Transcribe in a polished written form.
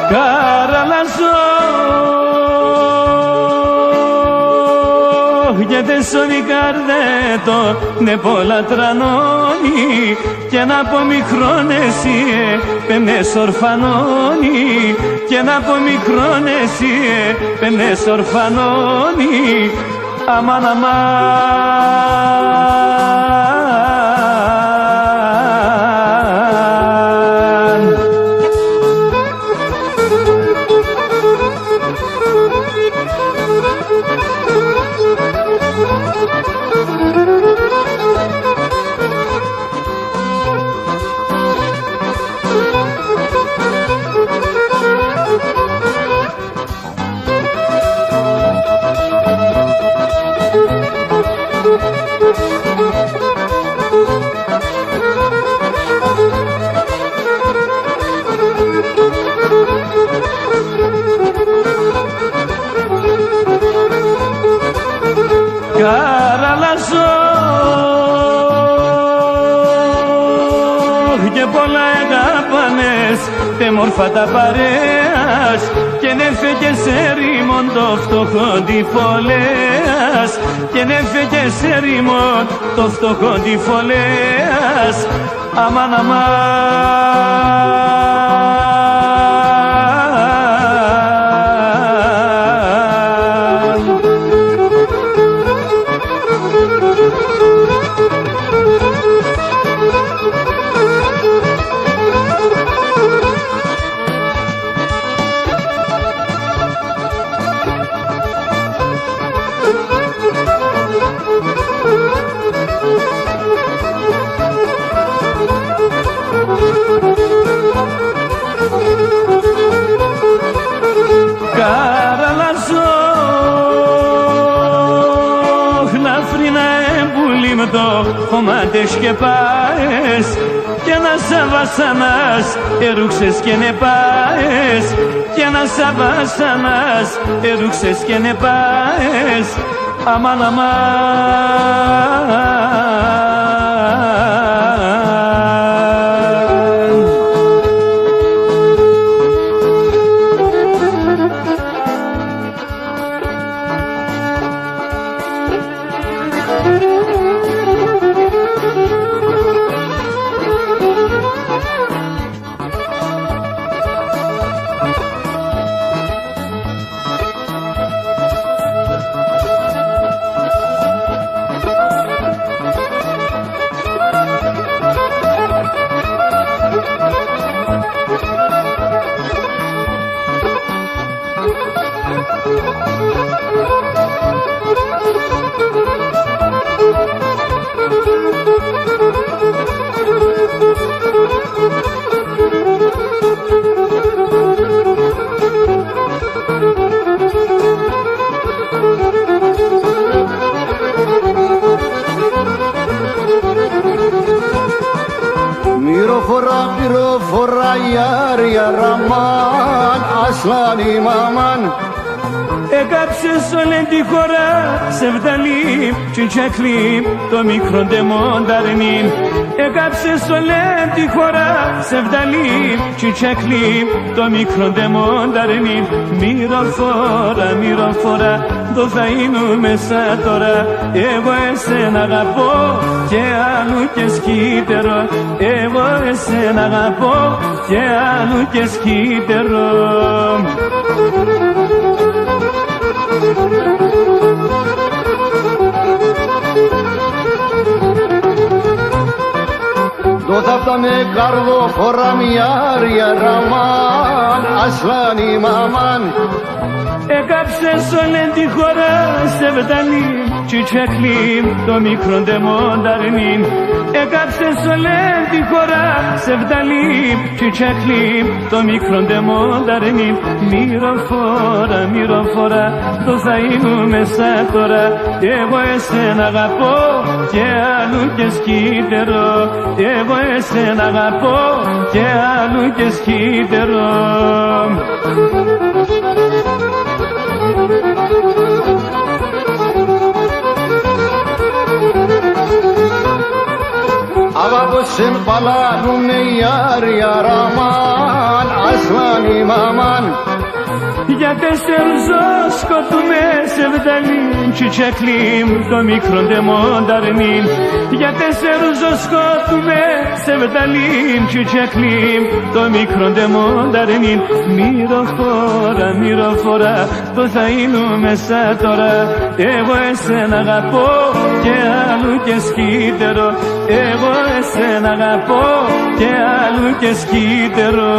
Καραλαζώ γιατί σώνει καρδέτο ναι πολλά τρανώνει και να πω μικρόν εσύ πενές ορφανώνει και να πω μικρόν εσύ πενές ορφανώνει αμάν αμάν. Καραλαζώ και πολλά αγάπανες τε μόρφα τα παρέας και νέφε και σε ρήμον το φτωχό τη φωλέας και νέφε και σε ρήμον το φτωχό τη φωλέας αμάν αμάν. Καραλαζώ χλαφρίνα εμπουλήμτο χωμάτες και πάες και ένας βασανάς ερούξες και νεπάες και ένας βασανάς ερούξες και νεπάες αμάν αμάν. Μυροφορά γιάρια ραμάν ασλάνι μαμάν έκαψες όλη τη χώρα σε βδαλή τσιτσακλή το μικρό ντεμόνταρνιν έκαψες όλη τη χώρα σε βδαλή τσιτσακλή το μικρό ντεμόνταρνιν μυροφορά το θα είναι μέσα τώρα εγώ εσένα αγαπώ και άλλου και σκύτερο εγώ εσένα αγαπώ και άλλου και σκύτερο. Δώτα με καρδοφόρα μιάρια ραμάν ασλάνι μαμάν έκαψες όλη τη χώρα σε βδαλή τσιτσακλή το μικρό ντεμόνταρνιν έκαψες όλη τη χώρα σε βδαλή τσιτσακλή το μικρό ντεμόνταρνιν μυροφορά το θα είναι μέσα τώρα εγώ εσένα αγαπώ και άλλου και σκύτερο εγώ εσένα αγαπώ και άλλου και σκύτερο. Αγαπώ Yasin balarune yar yaraman Aslan imaman Για 4 ζω σκοτούμε σεβδαλήν τσιτσεκλίμ το μικρό ντεμονταρνίν. Για 4 ζω σκοτούμε σεβδαλήν τσιτσεκλίμ το μικρό ντεμονταρνίν. Μυροφόρα το θα είναι μέσα τώρα. Εγώ εσένα αγαπώ και άλλου και σκύτερο. Εγώ εσένα αγαπώ και άλλου και σκύτερο.